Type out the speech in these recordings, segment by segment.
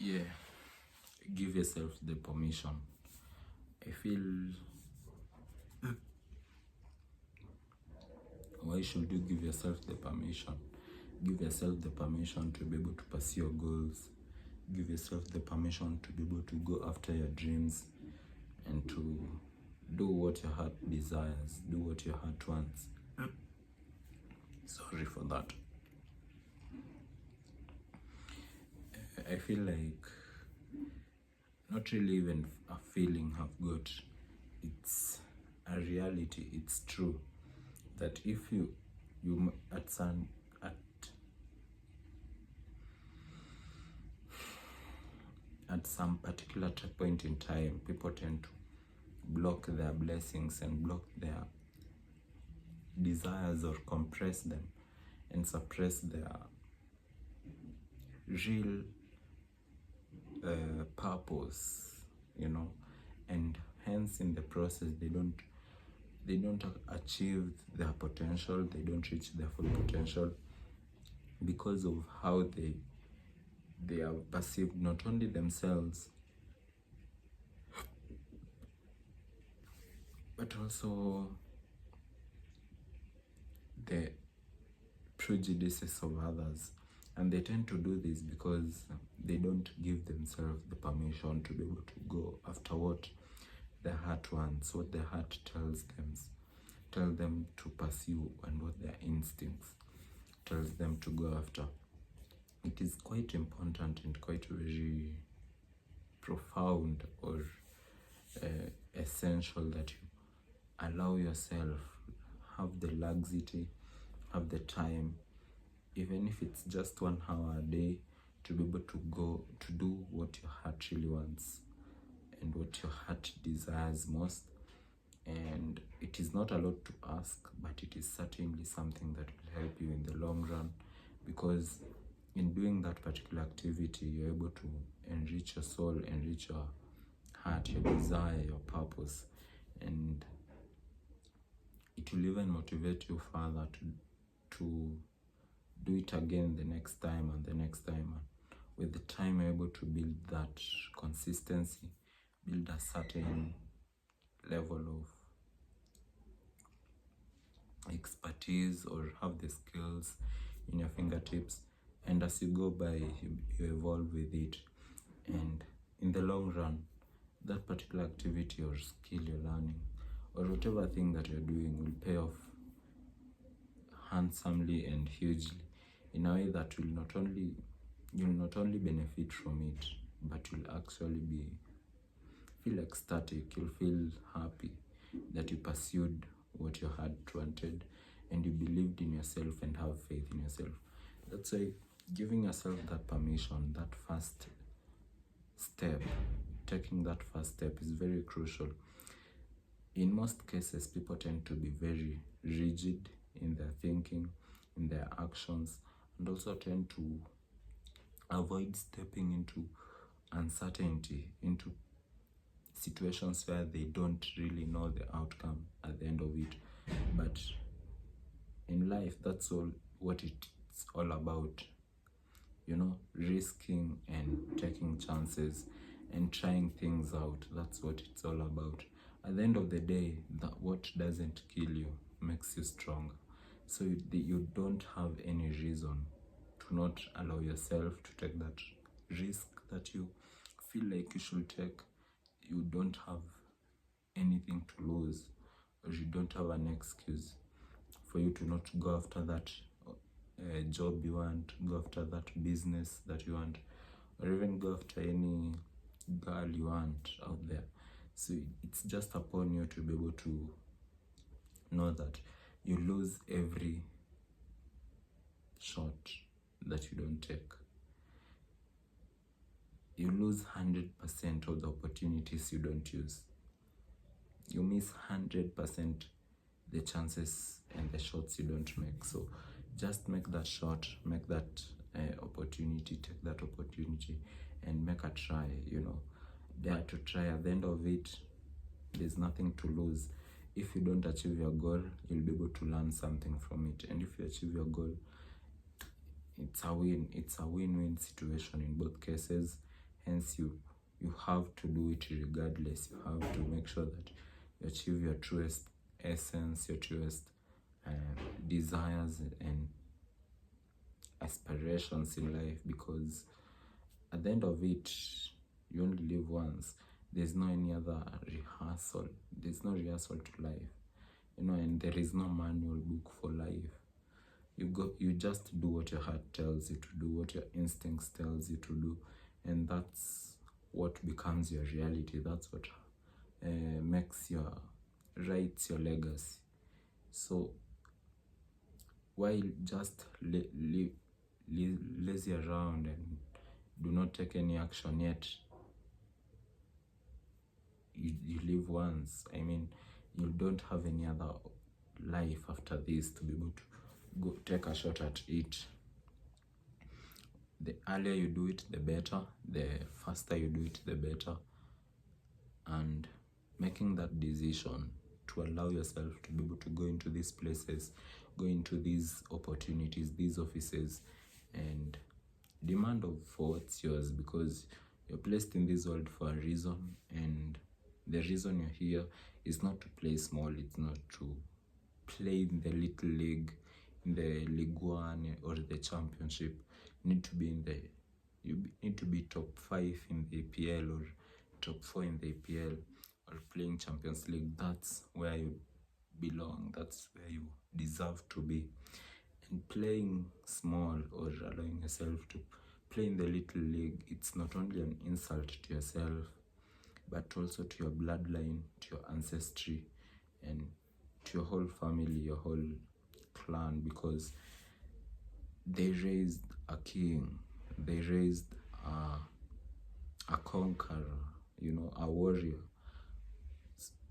Yeah, give yourself the permission. I feel, why should you give yourself the permission? Give yourself the permission to be able to pursue your goals. Give yourself the permission to be able to go after your dreams and to do what your heart desires, do what your heart wants. Sorry for that. I feel like not really even a feeling I've got. It's a reality. It's true that if you at some particular point in time, people tend to block their blessings and block their desires or compress them and suppress their real purpose, and hence in the process they don't achieve their potential, they don't reach their full potential because of how they are perceived, not only themselves but also the prejudices of others. And they tend to do this because they don't give themselves the permission to be able to go after what their heart wants, what their heart tells them to pursue, and what their instincts tells them to go after. It is quite important and quite very profound or essential that you allow yourself, have the laxity, have the time, even if it's just 1 hour a day, to be able to go to do what your heart really wants and what your heart desires most. And it is not a lot to ask, but it is certainly something that will help you in the long run, because in doing that particular activity, you're able to enrich your soul, enrich your heart, your desire, your purpose, and it will even motivate you further to do it again the next time and the next time. With the time, you're able to build that consistency, build a certain level of expertise, or have the skills in your fingertips, and as you go by, you evolve with it, and in the long run, that particular activity or skill you're learning, or whatever thing that you're doing, will pay off handsomely and hugely, in a way that you'll not only benefit from it, but you'll actually feel ecstatic. You'll feel happy that you pursued what your heart wanted, and you believed in yourself and have faith in yourself. That's why giving yourself that permission, that first step, taking that first step is very crucial. In most cases, people tend to be very rigid in their thinking, in their actions, and also tend to avoid stepping into uncertainty, into situations where they don't really know the outcome at the end of it. But in life, that's all what it's all about, risking and taking chances and trying things out. That's what it's all about. At the end of the day, what doesn't kill you makes you stronger. So you don't have any reason to not allow yourself to take that risk that you feel like you should take. You don't have anything to lose, or you don't have an excuse for you to not go after that job you want, go after that business that you want, or even go after any girl you want out there. So it's just upon you to be able to know that you lose every shot that you don't take. You lose 100% of the opportunities you don't use. You miss 100% the chances and the shots you don't make. So just make that shot, make that opportunity, take that opportunity, and make a try. Dare to try. At the end of it, there's nothing to lose. If you don't achieve your goal, you'll be able to learn something from it. And if you achieve your goal, it's a win. It's a win-win situation in both cases. Hence you have to do it regardless. You have to make sure that you achieve your truest essence, your truest desires and aspirations in life, because at the end of it, you only live once. There's no any other rehearsal. There's no rehearsal to life, and there is no manual book for life. You just do what your heart tells you to do, what your instincts tells you to do, and that's what becomes your reality. That's what writes your legacy. So while just lazy around and do not take any action, yet you live once. I mean, you don't have any other life after this to be able to go take a shot at it. The earlier you do it, the better. The faster you do it, the better. And making that decision to allow yourself to be able to go into these places, go into these opportunities, these offices, and demand for what's yours, because you're placed in this world for a reason, and the reason you're here is not to play small. It's not to play in the little league, in the League One or the Championship. You need to be top 5 in the APL or top 4 in the APL or playing Champions League. That's where you belong. That's where you deserve to be. And playing small or allowing yourself to play in the little league, it's not only an insult to yourself, but also to your bloodline, to your ancestry, and to your whole family, your whole clan, because they raised a king, they raised a conqueror, a warrior,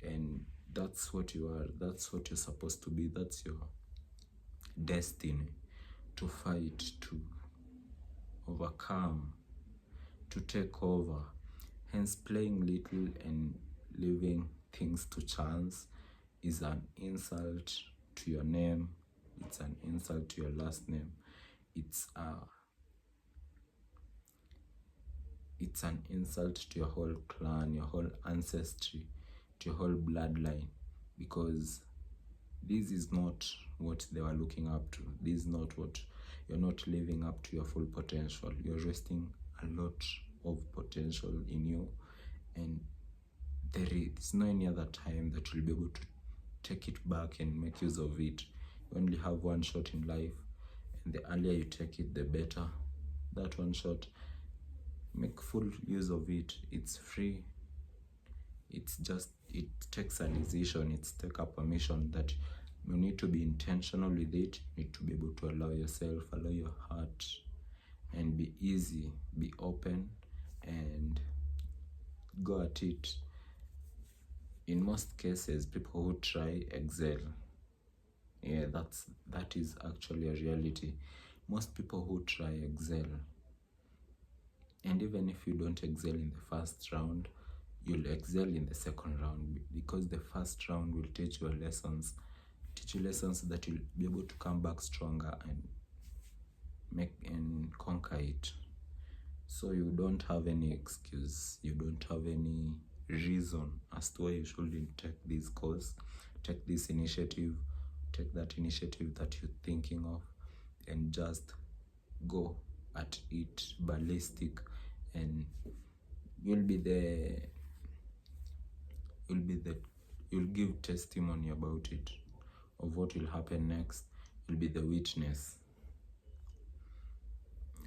and that's what you are. That's what you're supposed to be. That's your destiny, to fight, to overcome, to take over. Hence, playing little and leaving things to chance is an insult to your name. It's an insult to your last name. It's an insult to your whole clan, your whole ancestry, to your whole bloodline, because this is not what they were looking up to. This is not what you're not living up to your full potential. You're wasting a lot of potential in you, and there is no any other time that you'll be able to take it back and make use of it. You only have one shot in life, and the earlier you take it, the better. That one shot, make full use of it. It's free. It takes a decision. It's take a permission that you need to be intentional with it. You need to be able to allow yourself, allow your heart, and be easy, be open, and go at it. In most cases, people who try excel. Yeah, that is actually a reality. Most people who try excel. And even if you don't excel in the first round, you'll excel in the second round, because the first round will teach you lessons that you'll be able to come back stronger and make and conquer it. So you don't have any excuse. You don't have any reason as to why you shouldn't take this course, take this initiative, take that initiative that you're thinking of, and just go at it ballistic, and you'll give testimony about it, of what will happen next. You'll be the witness.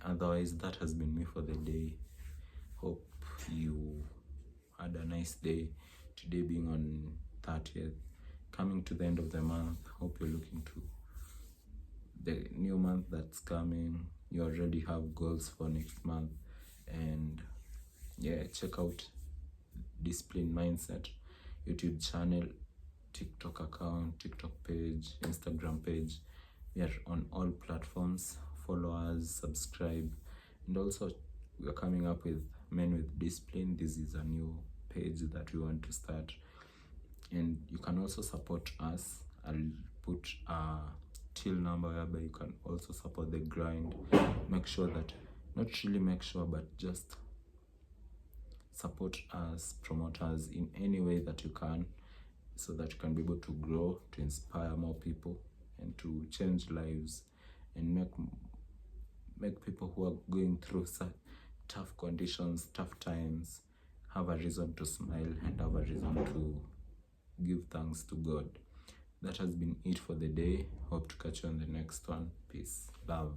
Otherwise, that has been me for the day. Hope you had a nice day. Today being on 30th, coming to the end of the month. Hope you're looking to the new month that's coming. You already have goals for next month, and check out Discipline Mindset YouTube channel, TikTok account, TikTok page, Instagram page. We are on all platforms. Follow us, subscribe, and also we are coming up with Men with Discipline. This is a new page that we want to start, and you can also support us. I'll put a till number whereby you can also support the grind. Make sure that, not really make sure, but just support us, promote us in any way that you can, so that you can be able to grow, to inspire more people, and to change lives, and make people who are going through such tough conditions, tough times, have a reason to smile and have a reason to give thanks to God. That has been it for the day. Hope to catch you on the next one. Peace. Love.